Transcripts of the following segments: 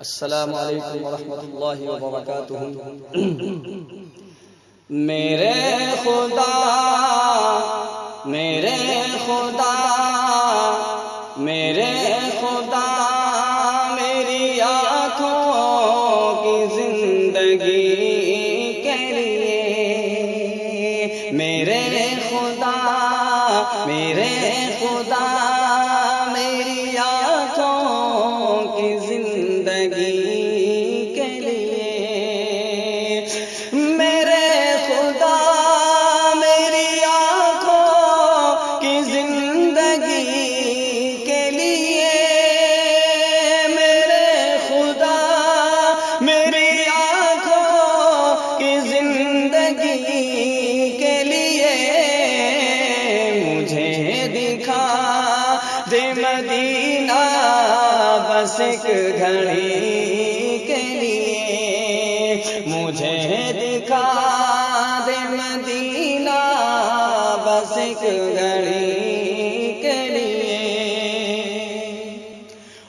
السلام علیکم ورحمۃ اللہ وبرکاتہ۔ میرے خدا میرے خدا میرے خدا میری آنکھوں کی زندگی کے لیے، میرے خدا میرے خدا میری آنکھوں کی زندگی کے لیے، میرے خدا میری آنکھوں کی زندگی کے لیے، میرے خدا میری آنکھوں کی زندگی کے لیے، مجھے دکھا دے مدینہ بس ایک گھڑی کے لیے، مجھے دکھا دے مدینہ بس ایک گھڑی کے لیے،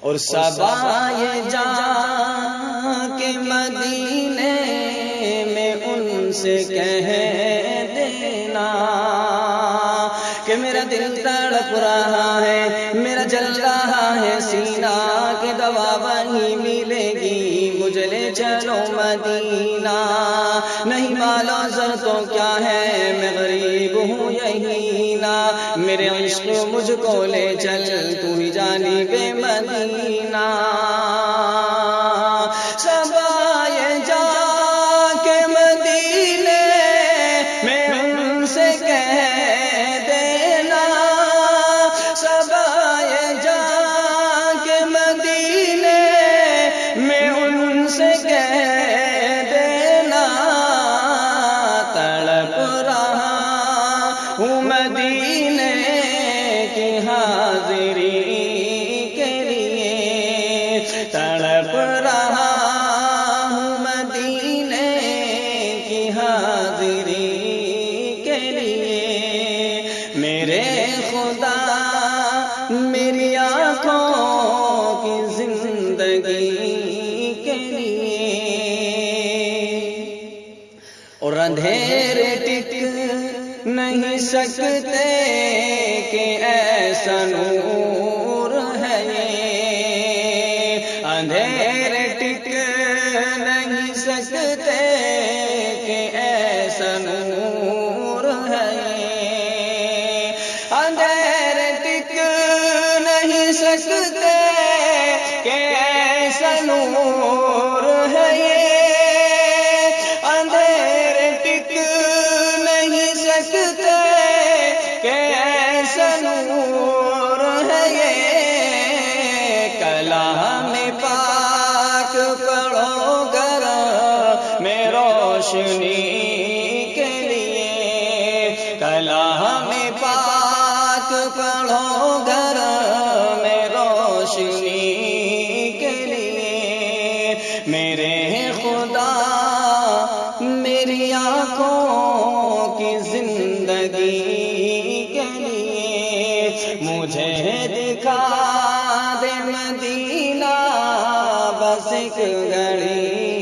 اور صبا یہ جان کے مدینے میں ان سے کہہ دینا کہ میرا دل تڑپ رہا ہے، میرا جل رہا ہے سینہ، کہ دوا وہیں ملے گی، مجھے لے چلو مدینہ، نہیں مالو زر تو کیا ہے، میں غریب ہوں یہی نا، میرے عشق مجھ کو لے چل، تو ہی جانی بے مدینہ، صبا یہ جا کے مدینے میں ان سے کہہ دینا، صبا یہ جا کے مدینے میں ان سے کہہ دینا، تڑپ رہا ہوں مدینے کی حاضری کے لیے، تڑپ رہا ہوں مدینے کی حاضری کے لیے، میرے خدا میری آنکھوں کی زندگی کے لیے، اور اندھیرے ٹک نہیں سکتے کہ ایسا نور ہے یہ، اندھیرے ٹک نہیں سکتے کہ ایسا نور ہے یہ، اندھیرے ٹک نہیں سکتے کہ ایسا نور ہے یہ، اندھیرے ٹک نہیں سکتے کہ ایسا نور ہے یہ، کلام پاک پڑھو گر میں روشنی کے لیے، کلام پاک پڑھو گر میں روشنی کے لیے، میرے خدا میری آنکھوں کی زندگی کے لیے، مجھے دکھا دے مدینہ بس ایک گھڑی